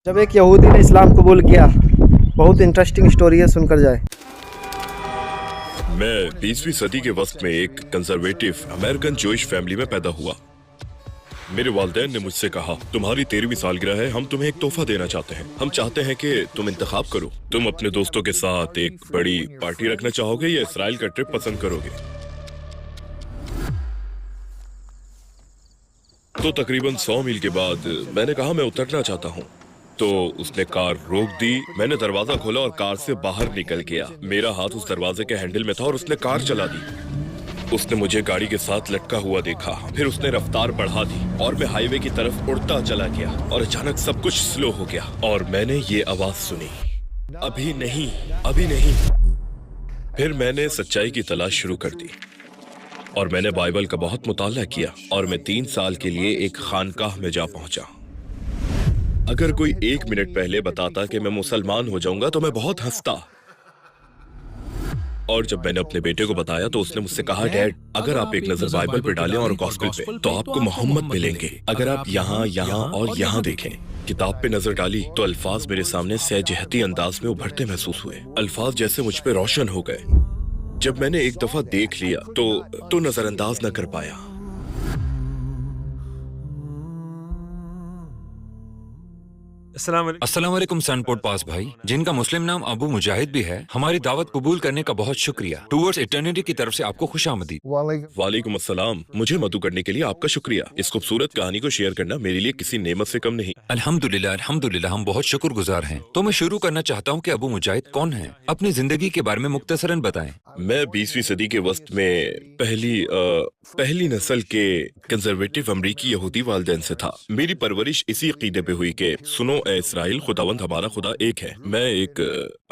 जब एक यहूदी ने इस्लाम कबूल किया, बहुत इंटरेस्टिंग स्टोरी है, सुनकर जाए। मैं 20वीं सदी के वक्त में एक कंजर्वेटिव अमेरिकन जूइश फैमिली में पैदा हुआ। मेरे वालिदैन ने मुझसे कहा, तुम्हारी 13वीं सालगिरह है, हम तुम्हें एक तोहफा देना चाहते हैं। हम चाहते हैं कि तुम इंतखाब करो, तुम अपने दोस्तों के साथ एक बड़ी पार्टी रखना चाहोगे या इसराइल का ट्रिप पसंद करोगे। तो तकरीबन 100 मील के बाद मैंने कहा मैं उतरना चाहता हूँ। तो उसने कार रोक दी। मैंने दरवाजा खोला और कार से बाहर निकल गया। मेरा हाथ उस दरवाजे के हैंडल में था और उसने कार चला दी। उसने मुझे गाड़ी के साथ लटका हुआ देखा, फिर उसने रफ्तार बढ़ा दी और मैं हाईवे की तरफ उड़ता चला गया और अचानक सब कुछ स्लो हो गया और मैंने ये आवाज सुनी, अभी नहीं, अभी नहीं। फिर मैंने सच्चाई की तलाश शुरू कर दी और मैंने बाइबल का बहुत मुताला किया और मैं 3 साल के लिए एक खानकाह में जा पहुंचा। अगर कोई 1 मिनट पहले बताता कि मैं मुसलमान हो जाऊंगा तो मैं बहुत हंसता। और जब मैंने अपने बेटे को बताया तो उसने मुझसे कहा, डैड, अगर आप एक नजर बाइबल पे डालें और गॉस्पेल पे तो आपको मोहम्मद मिलेंगे। अगर आप यहाँ, यहाँ और यहाँ देखें। किताब पे नजर डाली तो अल्फाज मेरे सामने सहजहती अंदाज में उभरते महसूस हुए। अल्फाज जैसे मुझ पे रोशन हो गए। जब मैंने एक दफा देख लिया तो नजरअंदाज न कर पाया। अस्सलाम वालेकुम सनपोर्ट पास भाई, जिनका मुस्लिम नाम अबू मुजाहिद भी है। हमारी दावत कबूल करने का बहुत शुक्रिया। टूवर्ड्स इटर्निटी की तरफ से आपको खुशामदीद। वालेकुम अस्सलाम। मुझे मदु करने के लिए आपका शुक्रिया। इस खूबसूरत कहानी को शेयर करना मेरे लिए किसी नेमत से कम नहीं। अल्हम्दुलिल्लाह, अल्हम्दुलिल्लाह, हम बहुत शुक्रगुजार हैं। तो मैं शुरू करना चाहता हूँ कि अबू मुजाहिद कौन है, अपनी जिंदगी के बारे में मुख्तसरन बताएं। मैं 20वीं सदी के वस्त में पहली नस्ल के कंजर्वेटिव अमरीकी यहूदी वालिदैन से था। मेरी परवरिश इसी अकीदे पे हुई कि सुनो ए इसराइल, खुदावंद हमारा खुदा एक है। मैं एक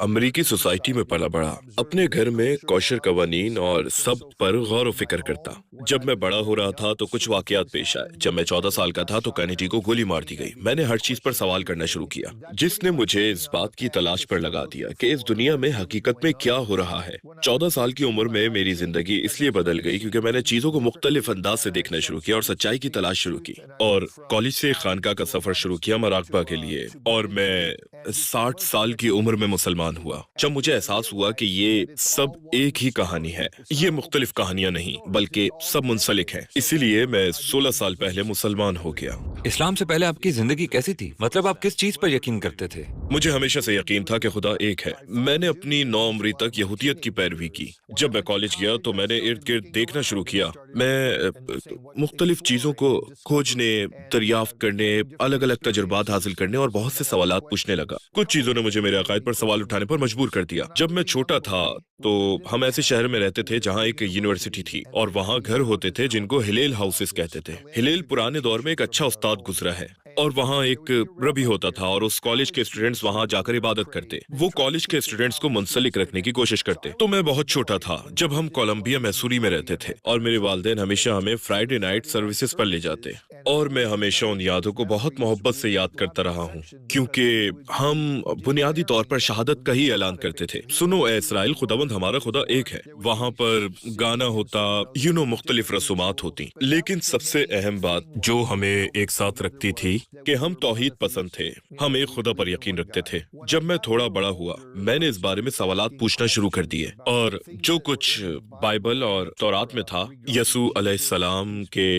अमरीकी सोसाइटी में पला बड़ा। अपने घर में कौशर कवानीन और सब पर गौर व फिक्र करता। जब मैं बड़ा हो रहा था तो कुछ वाकयात पेश आए। जब मैं 14 साल का था तो कैनेडी को गोली मार दी गई। मैंने हर चीज पर सवाल करना शुरू किया, जिसने मुझे इस बात की तलाश पर लगा दिया कि इस दुनिया में हकीकत में क्या हो रहा है। 14 साल की उम्र में मेरी जिंदगी इसलिए बदल गई क्योंकि मैंने चीजों को मुख्तलिफ अंदाज से देखना शुरू किया और सच्चाई की तलाश शुरू की। और कॉलेज से खानका का सफर शुरू किया मराकबा के लिए। और मैं 60 साल की उम्र में मुसलमान हुआ, जब मुझे एहसास हुआ कि ये सब एक ही कहानी है। ये मुख्तलिफ कहानियां नहीं बल्कि सब मुंसलिक हैं। इसीलिए मैं 16 साल पहले मुसलमान हो गया। इस्लाम से पहले आपकी जिंदगी कैसी थी? मतलब आप किस चीज पर यकीन करते थे? मुझे हमेशा से यकीन था कि खुदा एक है। मैंने अपनी 9 उम्री तक यहूदियत की पैरवी की। जब मैं कॉलेज गया तो मैंने इर्द गिर्द देखना शुरू किया। मैं मुख्तलिफ चीजों को खोजने, दरियाफ्त करने, अलग अलग तजुर्बात हासिल करने और बहुत से सवालात पूछने लगा। कुछ चीजों ने मुझे मेरे अकायद पर सवाल उठाने पर मजबूर कर दिया। जब मैं छोटा था तो हम ऐसे शहर में रहते थे जहाँ एक यूनिवर्सिटी थी और वहाँ घर होते थे जिनको हिलेल हाउसेस कहते थे। हिलेल पुराने दौर में एक अच्छा उस्ताद गुजरा है और वहाँ एक रबी होता था और उस कॉलेज के स्टूडेंट्स वहाँ जाकर इबादत करते। वो कॉलेज के स्टूडेंट्स को मुंसलिक रखने की कोशिश करते। तो मैं बहुत छोटा था जब हम कोलंबिया मैसूरी में रहते थे और मेरे वालिदैन हमेशा हमें फ्राइडे नाइट सर्विसेज पर ले जाते और मैं हमेशा उन यादों को बहुत मोहब्बत से याद करता रहा हूँ क्योंकि हम बुनियादी तौर पर शहादत का ही ऐलान करते थे। सुनो ए इसराइल, खुदावंद हमारा खुदा एक है। वहाँ पर गाना होता, मुख्तलिफ रसूमात होती, लेकिन सबसे अहम बात जो हमें एक साथ रखती थी कि हम तौहीद पसंद थे। हम एक खुदा पर यकीन रखते थे। जब मैं थोड़ा बड़ा हुआ मैंने इस बारे में सवालात पूछना शुरू कर दिए और जो कुछ बाइबल और तौरात में था यसू अलैहिस्सलाम के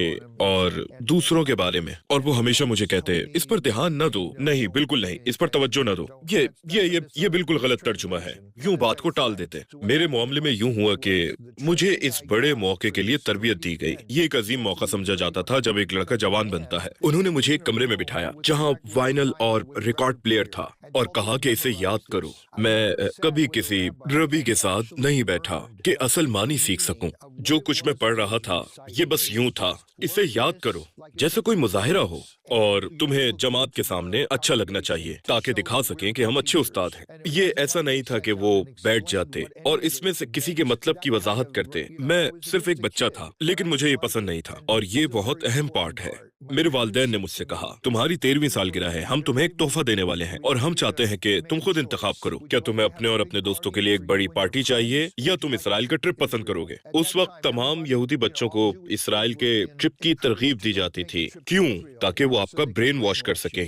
और दूसरों के बारे में, और वो हमेशा मुझे कहते इस पर ध्यान न दो, नहीं बिल्कुल नहीं, इस पर तवज्जो न दो, ये बिल्कुल गलत तर्जुमा है, यूं बात को टाल देते। मेरे मामले में यूं हुआ कि मुझे इस बड़े मौके के लिए तरबियत दी गई। ये एक अजीम मौका समझा जाता था जब एक लड़का जवान बनता है। उन्होंने मुझे एक कमरे में बिठाया जहां वाइनल और रिकॉर्ड प्लेयर था और कहा कि इसे याद करो। मैं कभी किसी रबी के साथ नहीं बैठा कि असल मानी सीख सकूं। जो कुछ मैं पढ़ रहा था ये बस यूं था, इसे याद करो जैसे कोई मुजाहिरा हो और तुम्हें जमात के सामने अच्छा लगना चाहिए ताकि दिखा सकें कि हम अच्छे उस्ताद हैं। ये ऐसा नहीं था कि वो बैठ जाते और इसमें से किसी के मतलब की वजाहत करते। मैं सिर्फ एक बच्चा था लेकिन मुझे ये पसंद नहीं था और ये बहुत अहम पार्ट है। मेरे वालिदैन ने मुझसे कहा, तुम्हारी 13वीं सालगिरह है, हम तुम्हें एक तोहफा देने वाले हैं और हम चाहते हैं कि तुम खुद इंतखाब करो। क्या तुम्हें अपने और अपने दोस्तों के लिए एक बड़ी पार्टी चाहिए या तुम इसराइल का ट्रिप पसंद करोगे? उस वक्त तमाम यहूदी बच्चों को इसराइल के ट्रिप की तरगीब दी जाती थी। क्यों? ताकि वो آپ کا برین واش کر سکیں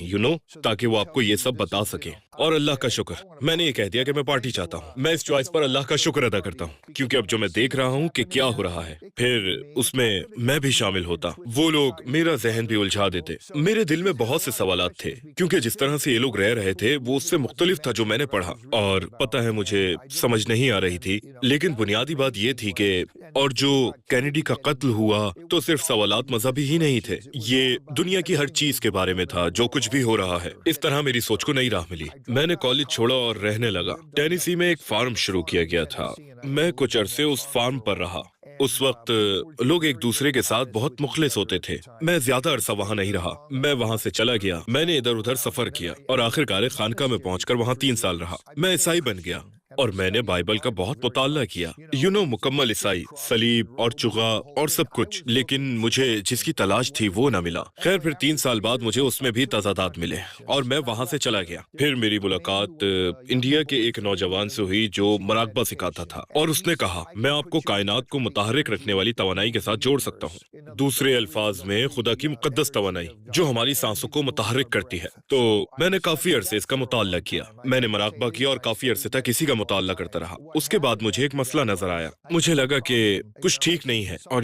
تاکہ وہ آپ کو یہ سب بتا سکیں. اور اللہ کا شکر میں نے یہ کہہ دیا کہ میں پارٹی چاہتا ہوں. میں اس چوائس پر اللہ کا شکر ادا کرتا ہوں کیونکہ اب جو میں دیکھ رہا ہوں کہ کیا ہو رہا ہے پھر اس میں میں بھی شامل ہوتا. وہ لوگ میرا ذہن بھی الجھا دیتے. میرے دل میں بہت سے سوالات تھے کیونکہ جس طرح سے یہ لوگ رہ رہے تھے وہ اس سے مختلف تھا جو میں نے پڑھا, اور پتہ ہے مجھے سمجھ نہیں آ رہی تھی. لیکن بنیادی بات یہ تھی کہ اور جو کینیڈی کا قتل ہوا تو صرف سوالات مذہبی ہی نہیں تھے, یہ دنیا کی ہر چیز کے بارے میں تھا جو کچھ بھی ہو رہا ہے. اس طرح میری سوچ کو نئی راہ ملی. میں نے کالج چھوڑا اور رہنے لگا. ٹینیسی میں ایک فارم شروع کیا گیا تھا. میں کچھ عرصے اس فارم پر رہا. اس وقت لوگ ایک دوسرے کے ساتھ بہت مخلص ہوتے تھے. میں زیادہ عرصہ وہاں نہیں رہا. میں وہاں سے چلا گیا. میں نے ادھر ادھر سفر کیا اور آخرکار خانقاہ میں پہنچ کر وہاں 3 سال رہا. میں عیسائی بن گیا اور میں نے بائبل کا بہت مطالعہ کیا. مکمل عیسائی, صلیب اور چغا اور سب کچھ. لیکن مجھے جس کی تلاش تھی وہ نہ ملا. خیر پھر 3 سال بعد مجھے اس میں بھی تضادات ملے اور میں وہاں سے چلا گیا. پھر میری ملاقات انڈیا کے ایک نوجوان سے ہوئی جو مراقبہ سکھاتا تھا, اور اس نے کہا میں آپ کو کائنات کو متحرک رکھنے والی توانائی کے ساتھ جوڑ سکتا ہوں. دوسرے الفاظ میں خدا کی مقدس توانائی جو ہماری سانسوں کو متحرک کرتی ہے. تو میں نے کافی عرصے اس کا مطالعہ کیا. میں نے مراقبہ کیا اور کافی عرصے تک اسی کا مطالعہ کرتا رہا. اس کے بعد مجھے ایک مسئلہ نظر آیا. مجھے لگا کہ کچھ ٹھیک نہیں ہے, اور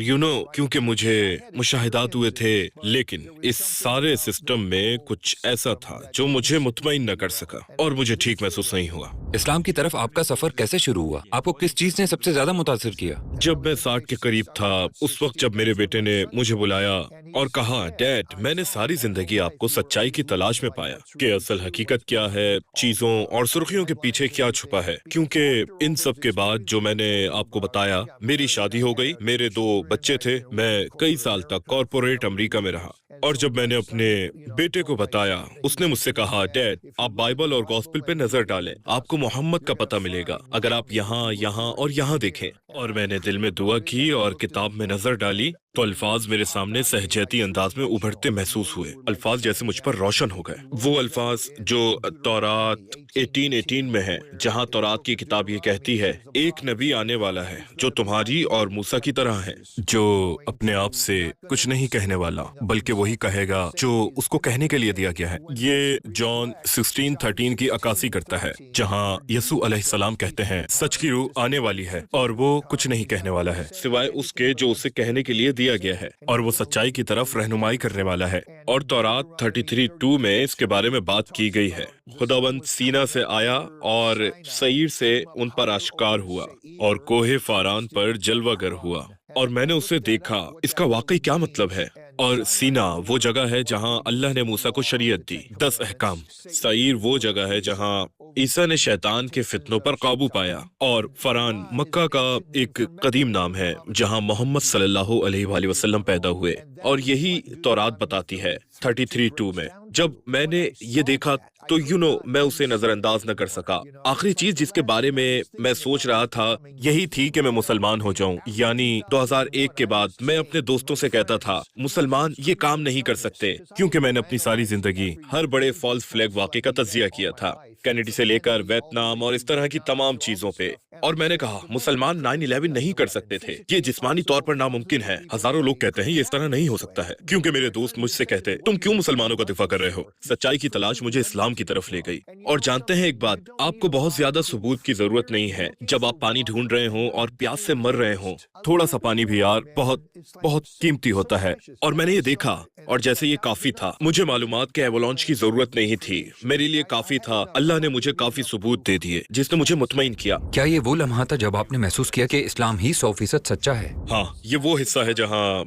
کیونکہ مجھے مشاہدات ہوئے تھے, لیکن اس سارے سسٹم میں کچھ ایسا تھا جو مجھے مطمئن نہ کر سکا اور مجھے ٹھیک محسوس نہیں ہوا. اسلام کی طرف آپ کا سفر کیسے شروع ہوا؟ آپ کو کس چیز نے سب سے زیادہ متاثر کیا؟ جب میں 60 کے قریب تھا اس وقت جب میرے بیٹے نے مجھے بلایا اور کہا ڈیڈ میں نے ساری زندگی آپ کو سچائی کی تلاش میں پایا کہ اصل حقیقت کیا ہے, چیزوں اور سرخیوں کے پیچھے کیا چھپا ہے. کیونکہ ان سب کے بعد جو میں نے آپ کو بتایا, میری شادی ہو گئی, میرے 2 بچے تھے, میں کئی سال تک کارپوریٹ امریکہ میں رہا. اور جب میں نے اپنے بیٹے کو بتایا اس نے مجھ سے کہا ڈیڈ آپ بائبل اور گوسپل پہ نظر ڈالیں, آپ کو محمد کا پتہ ملے گا اگر آپ یہاں اور یہاں دیکھیں. اور میں نے دل میں دعا کی اور کتاب میں نظر ڈالی تو الفاظ میرے سامنے سہجیتی انداز میں ابھرتے محسوس ہوئے. الفاظ جیسے مجھ پر روشن ہو گئے. وہ الفاظ جو تورات 18:18 میں ہے, جہاں تورات کی کتاب یہ کہتی ہے ایک نبی آنے والا ہے جو تمہاری اور موسیٰ کی طرح ہے, جو اپنے آپ سے کچھ نہیں کہنے والا بلکہ وہی کہے گا جو اس کو کہنے کے لیے دیا گیا ہے. یہ جان 16:13 کی عکاسی کرتا ہے جہاں یسوع علیہ السلام کہتے ہیں سچ کی روح آنے والی ہے اور وہ کچھ نہیں کہنے والا ہے سوائے اس کے جو اسے کہنے کے لیے دیا گیا ہے, اور وہ سچائی کی طرف رہنمائی کرنے والا ہے. اور تورات 33:2 میں اس کے بارے میں بات کی گئی ہے. خداوند سینا سے آیا اور سعیر سے ان پر آشکار ہوا اور کوہ فاران پر جلوہ گر ہوا, اور میں نے اسے دیکھا. اس کا واقعی کیا مطلب ہے؟ اور سینا وہ جگہ ہے جہاں اللہ نے موسیٰ کو شریعت دی, 10 احکام. سعیر وہ جگہ ہے جہاں عیسیٰ نے شیطان کے فتنوں پر قابو پایا. اور فران مکہ کا ایک قدیم نام ہے جہاں محمد صلی اللہ علیہ وآلہ وسلم پیدا ہوئے, اور یہی تورات بتاتی ہے 33:2 میں. جب میں نے یہ دیکھا تو میں اسے نظر انداز نہ کر سکا. آخری چیز جس کے بارے میں سوچ رہا تھا یہی تھی کہ میں مسلمان ہو جاؤں. یعنی 2001 کے بعد میں اپنے دوستوں سے کہتا تھا مسلمان یہ کام نہیں کر سکتے, کیونکہ میں نے اپنی ساری زندگی ہر بڑے فالس فلیگ واقعے کا تجزیہ کیا تھا, کینیڈی سے لے کر ویتنام اور اس طرح کی تمام چیزوں پہ. اور میں نے کہا مسلمان 9/11 نہیں کر سکتے تھے, یہ جسمانی طور پر ناممکن ہے. ہزاروں لوگ کہتے ہیں یہ اس طرح نہیں ہو سکتا ہے, کیونکہ میرے دوست مجھ سے کہتے تم کیوں مسلمانوں کا دفاع کر رہے ہو. سچائی کی تلاش مجھے اسلام کی طرف لے گئی. اور جانتے ہیں ایک بات, آپ کو بہت زیادہ ثبوت کی ضرورت نہیں ہے جب آپ پانی ڈھونڈ رہے ہوں اور پیاس سے مر رہے ہوں. تھوڑا سا پانی بھی یار بہت قیمتی ہوتا ہے. اور میں نے یہ دیکھا اور جیسے یہ کافی تھا. مجھے معلومات کے ایولانچ کی ضرورت نہیں تھی, میرے لیے کافی تھا. اللہ نے مجھے کافی ثبوت دے دیے جس نے مجھے مطمئن کیا. کیا یہ وہ لمحہ تھا جب آپ نے محسوس کیا کہ اسلام ہی 100% سچا ہے؟ ہاں, یہ وہ حصہ ہے جہاں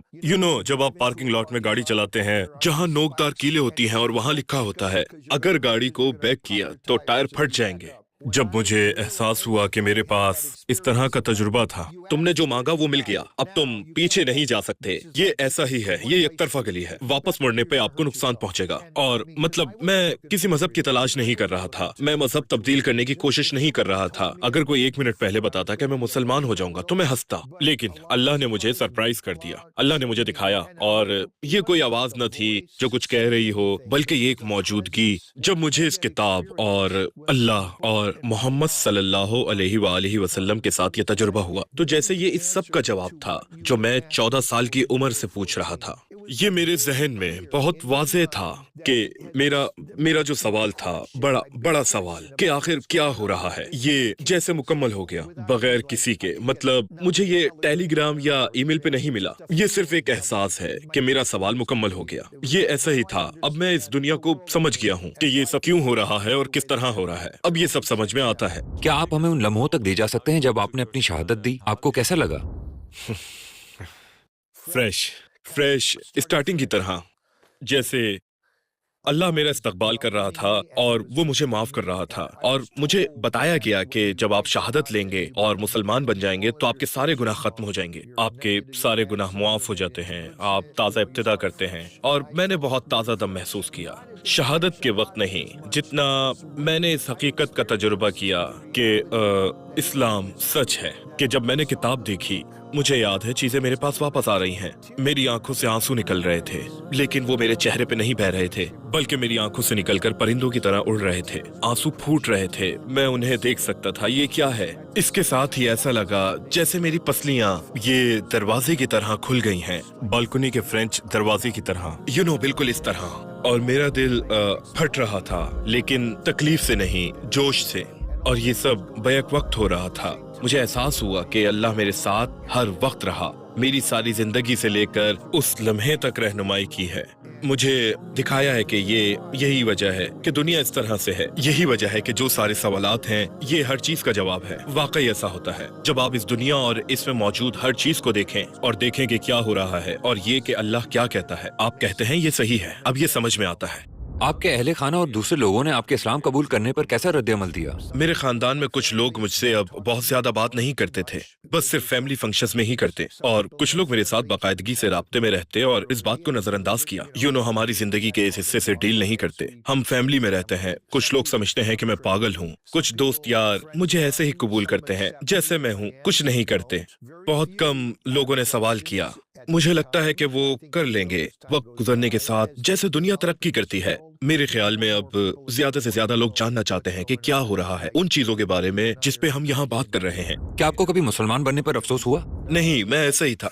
جب آپ پارکنگ لاٹ میں گاڑی چلاتے ہیں جہاں نوکدار کیلیں ہوتی ہیں اور وہاں لکھا ہوتا ہے اگر گاڑی کو بیک کیا تو ٹائر پھٹ جائیں گے. جب مجھے احساس ہوا کہ میرے پاس اس طرح کا تجربہ تھا, تم نے جو مانگا وہ مل گیا, اب تم پیچھے نہیں جا سکتے. یہ ایسا ہی ہے, یہ یک طرفہ گلی ہے, واپس مڑنے پہ آپ کو نقصان پہنچے گا. اور مطلب میں کسی مذہب کی تلاش نہیں کر رہا تھا, میں مذہب تبدیل کرنے کی کوشش نہیں کر رہا تھا. اگر کوئی 1 منٹ پہلے بتاتا کہ میں مسلمان ہو جاؤں گا تو میں ہنستا, لیکن اللہ نے مجھے سرپرائز کر دیا. اللہ نے مجھے دکھایا, اور یہ کوئی آواز نہ تھی جو کچھ کہہ رہی ہو, بلکہ یہ ایک موجودگی. جب مجھے اس کتاب اور اللہ اور محمد صلی اللہ علیہ وآلہ وسلم کے ساتھ یہ تجربہ ہوا تو جیسے یہ اس سب کا جواب تھا جو میں 14 سال کی عمر سے پوچھ رہا تھا. ये मेरे जहन में बहुत वाज़ेह था कि मेरा जो सवाल था, बड़ा सवाल कि आखिर क्या हो रहा है, ये जैसे मुकम्मल हो गया बगैर किसी के। मतलब मुझे ये टेलीग्राम या ईमेल पे नहीं मिला, ये सिर्फ एक एहसास है कि मेरा सवाल मुकम्मल हो गया। ये ऐसा ही था। अब मैं इस दुनिया को समझ गया हूँ कि ये सब क्यों हो रहा है और किस तरह हो रहा है। अब ये सब समझ में आता है। क्या आप हमें उन लम्हों तक ले जा सकते हैं जब आपने अपनी शहादत दी? आपको कैसा लगा? फ्रेश स्टार्टिंग की तरह, जैसे अल्लाह मेरा इस्तकबाल कर रहा था और वो मुझे माफ कर रहा था, और मुझे बताया गया कि जब आप शहादत लेंगे और मुसलमान बन जाएंगे तो आपके सारे गुनाह खत्म हो जाएंगे, आपके सारे गुनाह मुआफ हो जाते हैं, आप ताज़ा इब्तिदा करते हैं। और मैंने बहुत ताज़ा दम महसूस किया, शहादत के वक्त नहीं, जितना मैंने इस हकीकत का तजुर्बा किया कि इस्लाम सच है। कि जब मैंने किताब देखी, मुझे याद है चीजें मेरे पास वापस आ रही हैं। मेरी आंखों से आंसू निकल रहे थे, लेकिन वो मेरे चेहरे पे नहीं बह रहे थे, बल्कि मेरी आंखों से निकलकर परिंदों की तरह उड़ रहे थे। आंसू फूट रहे थे, मैं उन्हें देख सकता था। ये क्या है? इसके साथ ही ऐसा लगा जैसे मेरी पसलियां ये दरवाजे की तरह खुल गई हैं, बालकनी के फ्रेंच दरवाजे की तरह, बिल्कुल इस तरह। और मेरा दिल फट रहा था, लेकिन तकलीफ से नहीं, जोश से। और ये सब बैक वक्त हो रहा था। मुझे एहसास हुआ कि अल्लाह मेरे साथ हर वक्त रहा, मेरी सारी जिंदगी से लेकर उस लम्हे तक रहनुमाई की है। मुझे दिखाया है कि यही वजह है कि दुनिया इस तरह से है। यही वजह है कि जो सारे सवालात हैं, ये हर चीज का जवाब है। वाकई ऐसा होता है जब आप इस दुनिया और इसमें मौजूद हर चीज को देखें और देखें कि क्या हो रहा है और ये कि अल्लाह क्या कहता है। आप कहते हैं ये सही है, अब ये समझ में आता है। आपके अहले खाना और दूसरे लोगों ने आपके इस्लाम कबूल करने पर कैसा रद्द-ए-अमल दिया? मेरे खानदान में कुछ लोग मुझसे अब बहुत ज्यादा बात नहीं करते थे, बस सिर्फ फैमिली फंक्शंस में ही करते, और कुछ लोग मेरे साथ बाकायदगी से राब्ते में रहते और इस बात को नजरअंदाज किया। हमारी जिंदगी के इस हिस्से से डील नहीं करते, हम फैमिली में रहते हैं। कुछ लोग समझते हैं कि मैं पागल हूँ। कुछ दोस्त यार मुझे ऐसे ही कबूल करते हैं जैसे मैं हूँ, कुछ नहीं करते। बहुत कम लोगों ने सवाल किया। मुझे लगता है कि वो कर लेंगे वक्त गुजरने के साथ, जैसे दुनिया तरक्की करती है। मेरे ख्याल में अब ज्यादा से ज्यादा लोग जानना चाहते हैं कि क्या हो रहा है, उन चीजों के बारे में जिस पे हम यहाँ बात कर रहे हैं। क्या आपको कभी मुसलमान बनने पर अफसोस हुआ? नहीं, मैं ऐसा ही था।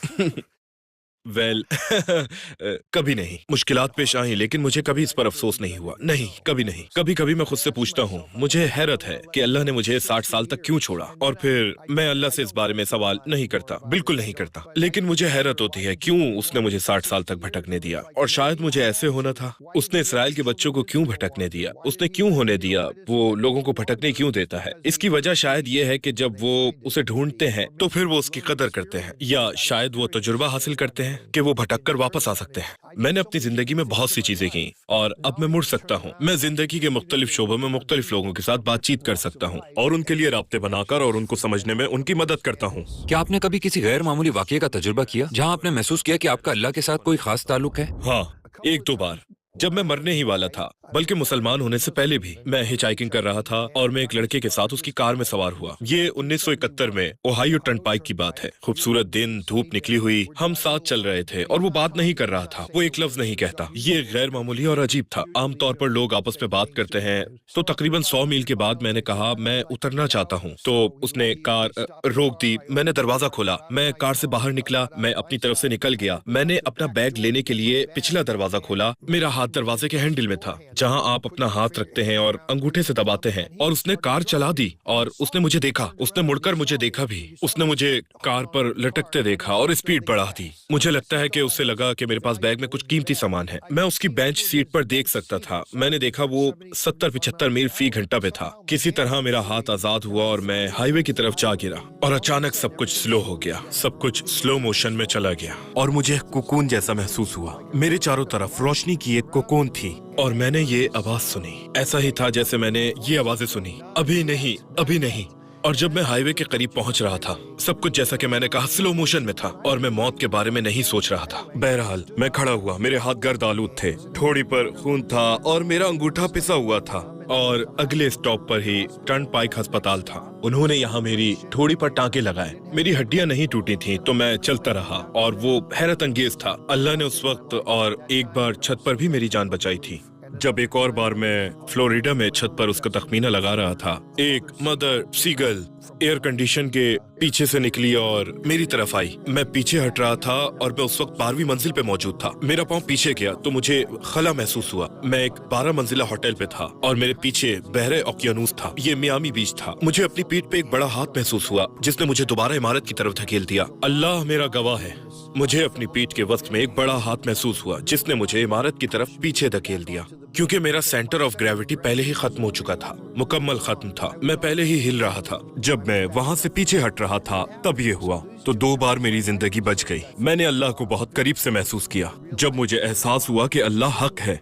कभी नहीं। मुश्किलात पेश आई, लेकिन मुझे कभी इस पर अफसोस नहीं हुआ। नहीं, कभी नहीं। कभी कभी मैं खुद से पूछता हूँ, मुझे हैरत है कि अल्लाह ने मुझे 60 साल तक क्यों छोड़ा, और फिर मैं अल्लाह से इस बारे में सवाल नहीं करता, बिल्कुल नहीं करता। लेकिन मुझे हैरत होती है क्यों उसने मुझे 60 साल तक भटकने दिया, और शायद मुझे ऐसे होना था। उसने इसराइल के बच्चों को क्यों भटकने दिया, उसने क्यों होने दिया, वो लोगों को भटकने क्यों देता है? इसकी वजह शायद ये है कि जब वो उसे ढूंढते हैं तो फिर वो उसकी कदर करते हैं, या शायद वो तजुर्बा हासिल करते हैं कि वो भटक कर वापस आ सकते हैं। मैंने अपनी जिंदगी में बहुत सी चीजें की और अब मैं मुड़ सकता हूँ। मैं जिंदगी के मुख्तलिफ शोबों में मुख्तलिफ लोगों के साथ बातचीत कर सकता हूँ और उनके लिए राब्ते बनाकर और उनको समझने में उनकी मदद करता हूँ। क्या आपने कभी किसी गैर मामूली वाकये का तजुर्बा किया जहाँ आपने महसूस किया कि आपका अल्लाह के साथ कोई खास ताल्लुक है? हाँ, 1-2 बार। जब मैं मरने ही वाला था, बल्कि मुसलमान होने से पहले भी, मैं हिचहाइकिंग कर रहा था और मैं एक लड़के के साथ उसकी कार में सवार हुआ। ये 1971 में ओहायो टर्नपाइक की बात है। खूबसूरत दिन, धूप निकली हुई, हम साथ चल रहे थे और वो बात नहीं कर रहा था, वो एक लफ्ज नहीं कहता। ये गैर मामूली और अजीब था। आमतौर पर लोग आपस में बात करते हैं। तो तकरीबन 100 मील के बाद मैंने कहा मैं उतरना चाहता हूँ, तो उसने कार रोक दी। मैंने दरवाजा खोला, मैं कार से बाहर निकला, मैं अपनी तरफ से निकल गया। मैंने अपना बैग लेने के लिए पिछला दरवाजा खोला, मेरा हाथ दरवाजे के हैंडल में था, जहां आप अपना हाथ रखते हैं और अंगूठे से दबाते हैं, और उसने कार चला दी और उसने मुझे देखा। उसने मुड़कर मुझे देखा भी। उसने मुझे कार पर लटकते देखा और स्पीड बढ़ा दी। मुझे लगता है कि उससे लगा कि मेरे पास बैग में कुछ कीमती सामान है। मैं उसकी बेंच सीट पर देख सकता था। मैंने देखा वो 70-75 मील फी घंटा पे था। किसी तरह मेरा हाथ आजाद हुआ और मैं हाईवे की तरफ जा गिरा, और अचानक सब कुछ स्लो हो गया। सब कुछ स्लो मोशन में चला गया और मुझे कोकून जैसा महसूस हुआ। मेरे चारों तरफ रोशनी की एक कोकून थी और मैंने ये आवाज सुनी। ऐसा ही था जैसे मैंने ये आवाजें सुनी, अभी नहीं, अभी नहीं। और जब मैं हाईवे के करीब पहुंच रहा था, सब कुछ जैसा कि मैंने कहा स्लो मोशन में था और मैं मौत के बारे में नहीं सोच रहा था। बहरहाल मैं खड़ा हुआ, मेरे हाथ गर्द आलूद थे, ठोड़ी पर खून था और मेरा अंगूठा पिसा हुआ था। और अगले स्टॉप पर ही टर्नपाइक अस्पताल था। उन्होंने यहाँ मेरी ठोड़ी पर टांके लगाए। मेरी हड्डियां नहीं टूटी थीं, तो मैं चलता रहा और वो हैरत अंगेज था। अल्लाह ने उस वक्त और एक बार छत पर भी मेरी जान बचाई थी। जब एक और बार मैं फ्लोरिडा में छत पर उसका तखमीना लगा रहा था, एक मदर सीगल एयर कंडीशन के पीछे से निकली और मेरी तरफ आई। मैं पीछे हट रहा था और मैं उस वक्त 12वीं मंजिल पे मौजूद था। मेरा पाँव पीछे गया तो मुझे खला महसूस हुआ। मैं एक 12 मंजिला होटल पे था और मेरे पीछे बहरे ओकियानूस था। ये मियामी बीच था। मुझे अपनी पीठ पे एक बड़ा हाथ महसूस हुआ जिसने मुझे दोबारा इमारत की तरफ धकेल दिया। अल्लाह मेरा गवाह है, मुझे अपनी पीठ के वक्त में एक बड़ा हाथ महसूस हुआ जिसने मुझे इमारत की तरफ पीछे धकेल दिया। क्योंकि मेरा सेंटर ऑफ ग्रेविटी पहले ही खत्म हो चुका था, मुकम्मल खत्म था। मैं पहले ही हिल रहा था। जब मैं वहाँ से पीछे हट रहा था तब ये हुआ। तो 2 बार मेरी जिंदगी बच गई। मैंने अल्लाह को बहुत करीब से महसूस किया जब मुझे एहसास हुआ कि अल्लाह हक है।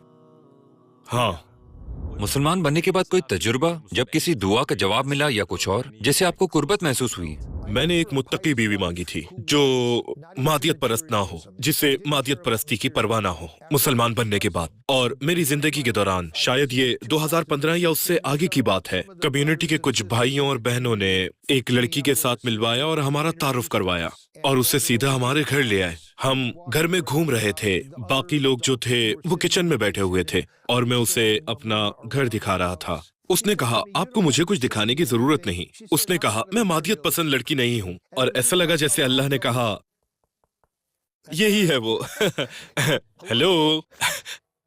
हाँ, मुसलमान बनने के बाद कोई तजुर्बा, जब किसी दुआ का जवाब मिला या कुछ और जिससे आपको कुर्बत महसूस हुई? मैंने एक मुत्तकी बीवी मांगी थी जो मादियत परस्त ना हो, जिसे मादियत परस्ती की परवाह ना हो मुसलमान बनने के बाद। और मेरी जिंदगी के दौरान, शायद ये 2015 या उससे आगे की बात है, कम्युनिटी के कुछ भाइयों और बहनों ने एक लड़की के साथ मिलवाया और हमारा तारुफ करवाया और उसे सीधा हमारे घर ले आए। हम घर में घूम रहे थे, बाकी लोग जो थे वो किचन में बैठे हुए थे और मैं उसे अपना घर दिखा रहा था। उसने कहा, आपको मुझे कुछ दिखाने की जरूरत नहीं। उसने कहा, मैं मादियत पसंद लड़की नहीं हूँ। और ऐसा लगा जैसे अल्लाह ने कहा, यही है वो। हेलो,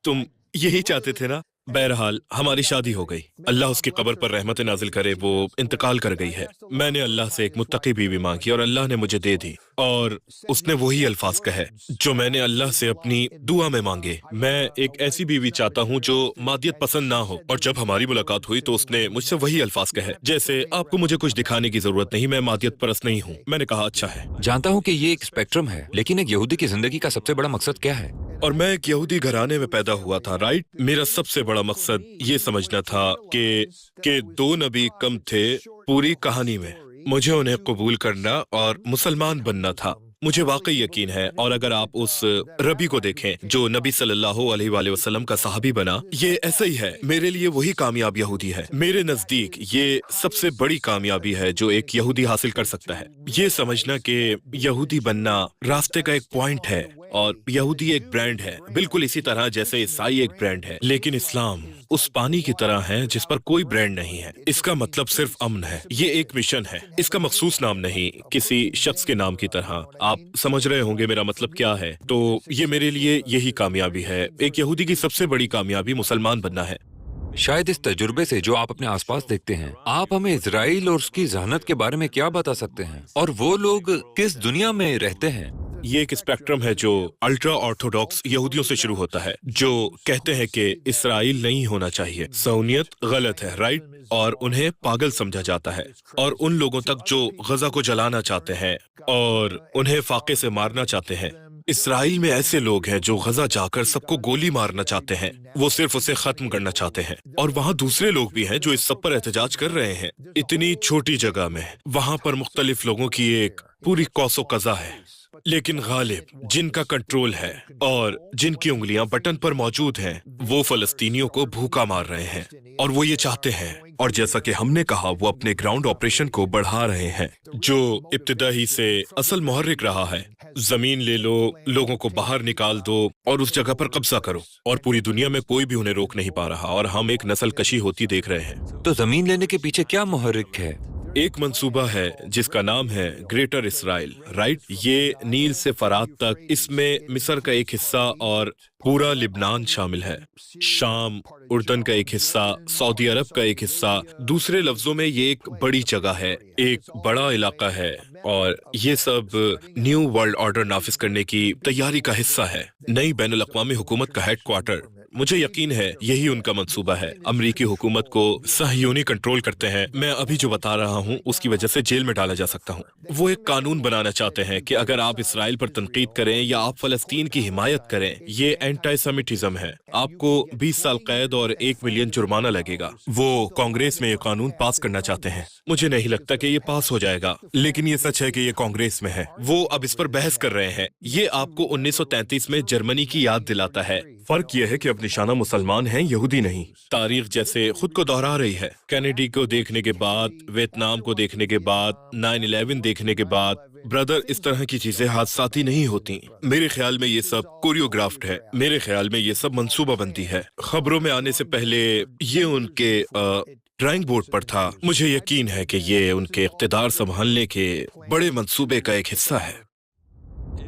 तुम यही चाहते थे ना? बहरहाल हमारी शादी हो गई। अल्लाह उसकी कब्र पर रहमत नाजिल करे, वो इंतकाल कर गई है। मैंने अल्लाह से एक मुत्तकी बीवी मांगी और अल्लाह ने मुझे दे दी। और उसने वही अल्फाज कहे जो मैंने अल्लाह से अपनी दुआ में मांगे। मैं एक ऐसी बीवी चाहता हूँ जो मादियत पसंद ना हो। और जब हमारी मुलाकात हुई तो उसने मुझसे वही अल्फाज कहे जैसे, आपको मुझे कुछ दिखाने की जरूरत नहीं, मैं मादियत परस्त नहीं हूँ। मैंने कहा, अच्छा है। जानता हूँ कि ये एक स्पेक्ट्रम है, लेकिन एक यहूदी की जिंदगी का सबसे बड़ा मकसद क्या है? और मैं एक यहूदी घराने में पैदा हुआ था, राइट। मेरा सबसे बड़ा मकसद ये समझना था कि 2 नबी कम थे पूरी कहानी में। मुझे उन्हें कबूल करना और मुसलमान बनना था। मुझे वाकई यकीन है। और अगर आप उस रबी को देखें जो नबी सल्लल्लाहु अलैहि वसल्लम का सहाबी बना, ये ऐसा ही है। मेरे लिए वही कामयाब यहूदी है। मेरे नजदीक ये सबसे बड़ी कामयाबी है जो एक यहूदी हासिल कर सकता है। ये समझना कि यहूदी बनना रास्ते का एक पॉइंट है और यहूदी एक ब्रांड है, बिल्कुल इसी तरह जैसे ईसाई एक ब्रांड है। लेकिन इस्लाम उस पानी की तरह है जिस पर कोई ब्रांड नहीं है। इसका मतलब सिर्फ अमन है। ये एक मिशन है, इसका मखसूस नाम नहीं, किसी शख्स के नाम की तरह। आप समझ रहे होंगे मेरा मतलब क्या है। तो ये मेरे लिए यही कामयाबी है। एक यहूदी की सबसे बड़ी कामयाबी मुसलमान बनना है। शायद इस तजुर्बे से जो आप अपने आसपास देखते हैं, आप हमें इजराइल और उसकी जहनत के बारे में क्या बता सकते हैं? और वो लोग किस दुनिया में रहते हैं? ये एक स्पेक्ट्रम है जो अल्ट्रा ऑर्थोडॉक्स यहूदियों से शुरू होता है, जो कहते हैं कि इसराइल नहीं होना चाहिए, सऊनियत गलत है, राइट, और उन्हें पागल समझा जाता है। और उन लोगों तक जो गजा को जलाना चाहते हैं और उन्हें फाके से मारना चाहते हैं। इसराइल में ऐसे लोग हैं जो गजा जाकर सबको गोली मारना चाहते हैं, वो सिर्फ उसे खत्म करना चाहते हैं। और वहाँ दूसरे लोग भी हैं जो इस सब पर एहतजाज कर रहे हैं। इतनी छोटी जगह में वहाँ पर मुख्तलिफ लोगों की एक पूरी कौसो कज़ा है, लेकिन गालिब जिनका कंट्रोल है और जिनकी उंगलियां बटन पर मौजूद हैं, वो फलस्तीनियों को भूखा मार रहे हैं। और वो ये चाहते हैं, और जैसा कि हमने कहा, वो अपने ग्राउंड ऑपरेशन को बढ़ा रहे हैं जो इब्तिदा ही से असल मुहर्रिक रहा है। जमीन ले लो, लोगों को बाहर निकाल दो और उस जगह पर कब्जा करो, और पूरी दुनिया में कोई भी उन्हें रोक नहीं पा रहा, और हम एक नस्ल कशी होती देख रहे हैं। तो जमीन लेने के पीछे क्या मुहर्रिक है? एक मंसूबा है जिसका नाम है ग्रेटर इसराइल, राइट। ये नील से फरात तक, इसमें मिस्र का एक हिस्सा और पूरा लिबनान शामिल है, शाम, उर्दन का एक हिस्सा, सऊदी अरब का एक हिस्सा। दूसरे लफ्जों में ये एक बड़ी जगह है, एक बड़ा इलाका है, और ये सब न्यू वर्ल्ड ऑर्डर नाफिज करने की तैयारी का हिस्सा है, नई बैनुल अक़वामी हुकूमत का हेडक्वार्टर। मुझे यकीन है यही उनका मंसूबा है। अमरीकी हुकूमत को सहयूनी कंट्रोल करते हैं। मैं अभी जो बता रहा हूँ उसकी वजह से जेल में डाला जा सकता हूँ। वो एक कानून बनाना चाहते हैं कि अगर आप इसराइल पर तनकीद करें या आप फलस्तीन की हिमायत करें, ये एंटी-सेमिटिज्म है, आपको 20 साल कैद और 1 मिलियन जुर्माना लगेगा। वो कांग्रेस में ये कानून पास करना चाहते हैं। मुझे नहीं लगता कि ये पास हो जाएगा, लेकिन ये सच है कि ये कांग्रेस में है। वो अब इस पर बहस कर रहे हैं। ये आपको 1933 में जर्मनी की याद दिलाता है। फर्क यह है कि अब बुनियाद निशाना मुसलमान हैं, यहूदी नहीं। तारीख जैसे खुद को दोहरा रही है। कैनेडी को देखने के बाद, वियतनाम को देखने के बाद, 9/11 देखने के बाद, ब्रदर, इस तरह की चीजें हादसाती नहीं होती। मेरे ख्याल में ये सब कोरियोग्राफ्ड है। मेरे ख्याल में ये सब मंसूबाबंदी है। खबरों में आने से पहले ये उनके ड्राइंग बोर्ड पर था। मुझे यकीन है कि ये उनके इक़्तिदार संभालने के बड़े मंसूबे का एक हिस्सा है।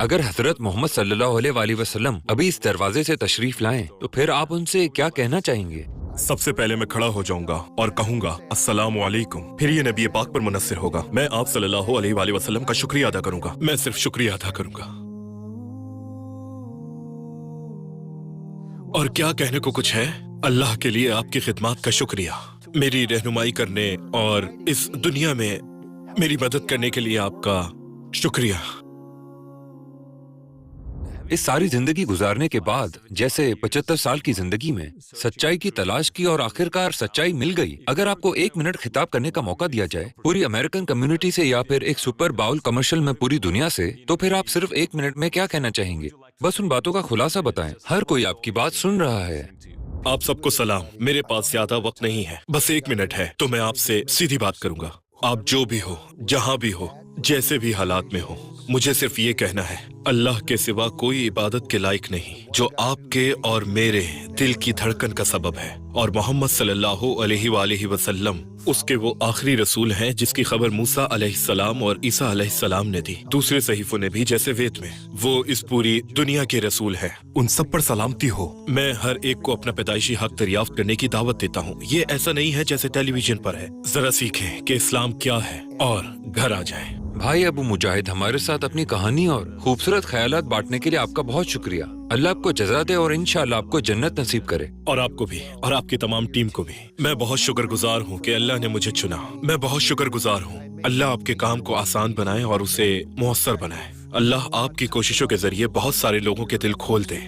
अगर हजरत मोहम्मद सल्लल्लाहु अलैहि वसल्लम अभी इस दरवाजे से तशरीफ लाएं, तो फिर आप उनसे क्या कहना चाहेंगे? सबसे पहले मैं खड़ा हो जाऊंगा और कहूंगा अस्सलामु अलैकुम। फिर ये नबी पाक पर मुनस्सिर होगा। मैं आप सल्लल्लाहु अलैहि वसल्लम का शुक्रिया अदा करूंगा। मैं सिर्फ शुक्रिया अदा करूंगा। और क्या कहने को कुछ है? अल्लाह के लिए आपकी खिदमत का शुक्रिया। मेरी रहनुमाई करने और इस दुनिया में मेरी मदद करने के लिए आपका शुक्रिया। इस सारी जिंदगी गुजारने के बाद जैसे 75 साल की जिंदगी में सच्चाई की तलाश की और आखिरकार सच्चाई मिल गई। अगर आपको 1 मिनट खिताब करने का मौका दिया जाए पूरी अमेरिकन कम्युनिटी से या फिर एक सुपर बाउल कमर्शियल में पूरी दुनिया से, तो फिर आप सिर्फ 1 मिनट में क्या कहना चाहेंगे? बस उन बातों का खुलासा बताएं। हर कोई आपकी बात सुन रहा है। आप सबको सलाम। मेरे पास ज्यादा वक्त नहीं है, बस 1 मिनट है, तो मैं आपसे सीधी बात करूंगा। आप जो भी हो, जहां भी हो, जैसे भी हालात में हो, मुझे सिर्फ ये कहना है, अल्लाह के सिवा कोई इबादत के लायक नहीं, जो आपके और मेरे दिल की धड़कन का सबब है। और मोहम्मद सल्लल्लाहु अलैहि वसल्लम उसके वो आखिरी रसूल हैं जिसकी खबर मूसा अलैहिस्सलाम और ईसा अलैहिस्सलाम ने दी। दूसरे सहीफों ने भी, जैसे वेद में। वो इस पूरी दुनिया के रसूल हैं। उन सब पर सलामती हो। मैं हर एक को अपना पैदाइशी हक दरियाफ्त करने की दावत देता हूँ। ये ऐसा नहीं है जैसे टेलीविजन पर है। जरा सीखें कि इस्लाम क्या है और घर आ जाएं। भाई अबू मुजाहिद, हमारे साथ अपनी कहानी और खूबसूरत ख्यालात बांटने के लिए आपका बहुत शुक्रिया। अल्लाह आपको जज़ा दे और इंशाअल्लाह आपको जन्नत नसीब करे। और आपको भी, और आपकी तमाम टीम को भी। मैं बहुत शुक्रगुजार हूँ कि अल्लाह ने मुझे चुना। मैं बहुत शुक्रगुजार हूँ। अल्लाह आपके काम को आसान बनाए और उसे मुयस्सर बनाए। अल्लाह आपकी कोशिशों के जरिए बहुत सारे लोगों के दिल खोल दे।